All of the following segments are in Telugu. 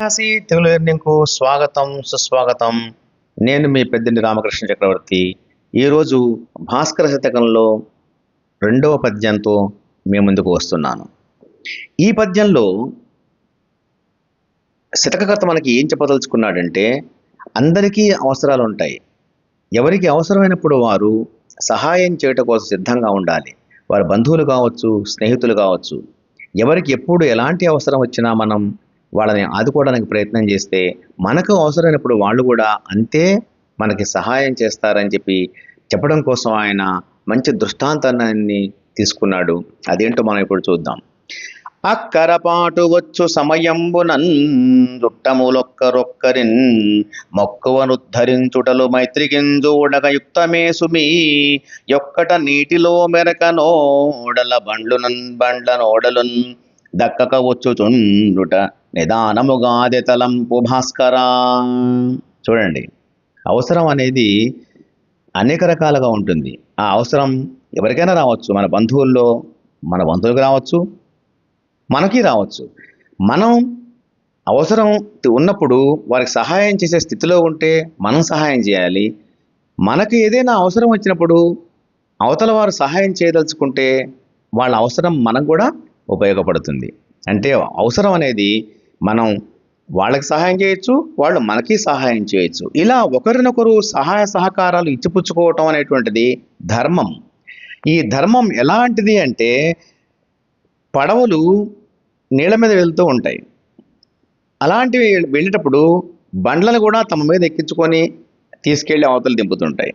రాశి తెలుగు లెర్నింగ్కు స్వాగతం సుస్వాగతం. నేను మీ పెద్దని రామకృష్ణ చక్రవర్తి. ఈరోజు భాస్కర శతకంలో 2వ పద్యంతో మీ ముందుకు వస్తున్నాను. ఈ పద్యంలో శతకకర్త మనకి ఏం చెప్పదలుచుకున్నాడంటే, అందరికీ అవసరాలు ఉంటాయి. ఎవరికి అవసరమైనప్పుడు వారు సహాయం చేయటం కోసం సిద్ధంగా ఉండాలి. వారి బంధువులు కావచ్చు, స్నేహితులు కావచ్చు. ఎవరికి ఎప్పుడు ఎలాంటి అవసరం వచ్చినా మనం వాళ్ళని ఆదుకోవడానికి ప్రయత్నం చేస్తే మనకు అవసరమైనప్పుడు వాళ్ళు కూడా అంతే మనకి సహాయం చేస్తారని చెప్పడం కోసం ఆయన మంచి దృష్టాంతాన్ని తీసుకున్నాడు. అదేంటో మనం ఇప్పుడు చూద్దాం. అక్కరపాటు వచ్చు సమయంబునన్ చుట్టములొక్కరొక్కరిన్ మొక్కువనుద్ధరించుటలు మైత్రికింజూడక యుక్తమే సుమి యొక్కట నీటిలో మెరకనోడల బండ్ల నోడలున్ దక్కక వచ్చుచుండుట నిదానముగాది తలంపు భాస్కరా. చూడండి, అవసరం అనేది అనేక రకాలుగా ఉంటుంది. ఆ అవసరం ఎవరికైనా రావచ్చు. మన బంధువులకు రావచ్చు, మనకి రావచ్చు. మనం అవసరం ఉన్నప్పుడు వారికి సహాయం చేసే స్థితిలో ఉంటే మనం సహాయం చేయాలి. మనకు ఏదైనా అవసరం వచ్చినప్పుడు అవతల వారు సహాయం చేయదలుచుకుంటే వాళ్ళ అవసరం మనకు కూడా ఉపయోగపడుతుంది. అంటే అవసరం అనేది మనం వాళ్ళకి సహాయం చేయొచ్చు, వాళ్ళు మనకి సహాయం చేయొచ్చు. ఇలా ఒకరినొకరు సహాయ సహకారాలు ఇచ్చిపుచ్చుకోవటం అనేటువంటిది ధర్మం. ఈ ధర్మం ఎలాంటిది అంటే, పడవలు నీళ్ళ మీద వెళ్తూ ఉంటాయి. అలాంటివి వెళ్ళేటప్పుడు బండ్లను కూడా తమ మీద ఎక్కించుకొని తీసుకెళ్ళి అవతలు దింపుతుంటాయి.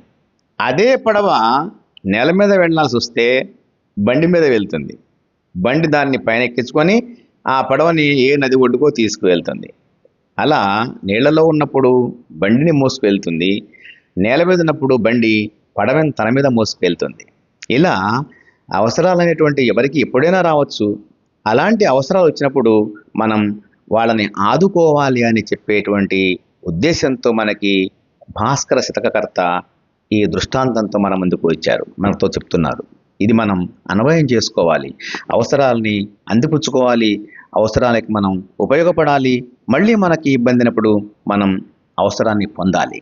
అదే పడవ నేల మీద వెళ్ళాల్సి వస్తే బండి మీద వెళ్తుంది. బండి దాన్ని పైన ఎక్కించుకొని ఆ పడవని ఏ నది ఒడ్డుకో తీసుకువెళ్తుంది. అలా నీళ్లలో ఉన్నప్పుడు బండిని మోసుకువెళ్తుంది, నేల మీద ఉన్నప్పుడు బండి పడవని తన మీద మోసుకువెళ్తుంది. ఇలా అవసరాలు అనేటువంటి ఎవరికి ఎప్పుడైనా రావచ్చు. అలాంటి అవసరాలు వచ్చినప్పుడు మనం వాళ్ళని ఆదుకోవాలి అని చెప్పేటువంటి ఉద్దేశంతో మనకి భాస్కర శతకకర్త ఈ దృష్టాంతంతో మన ముందుకు వచ్చారు, మనతో చెప్తున్నారు. ఇది మనం అన్వయం చేసుకోవాలి. అవసరాలని అందిపుచ్చుకోవాలి, అవసరాలకి మనం ఉపయోగపడాలి. మళ్ళీ మనకి ఇబ్బంది అయినప్పుడు మనం అవసరాన్ని పొందాలి.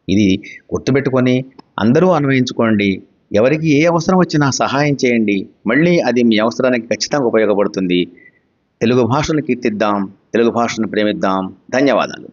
ఇది గుర్తుపెట్టుకొని అందరూ అన్వయించుకోండి. ఎవరికి ఏ అవసరం వచ్చినా సహాయం చేయండి. మళ్ళీ అది మీ అవసరానికి ఖచ్చితంగా ఉపయోగపడుతుంది. తెలుగు భాషను కీర్తిద్దాం, తెలుగు భాషను ప్రేమిద్దాం. ధన్యవాదాలు.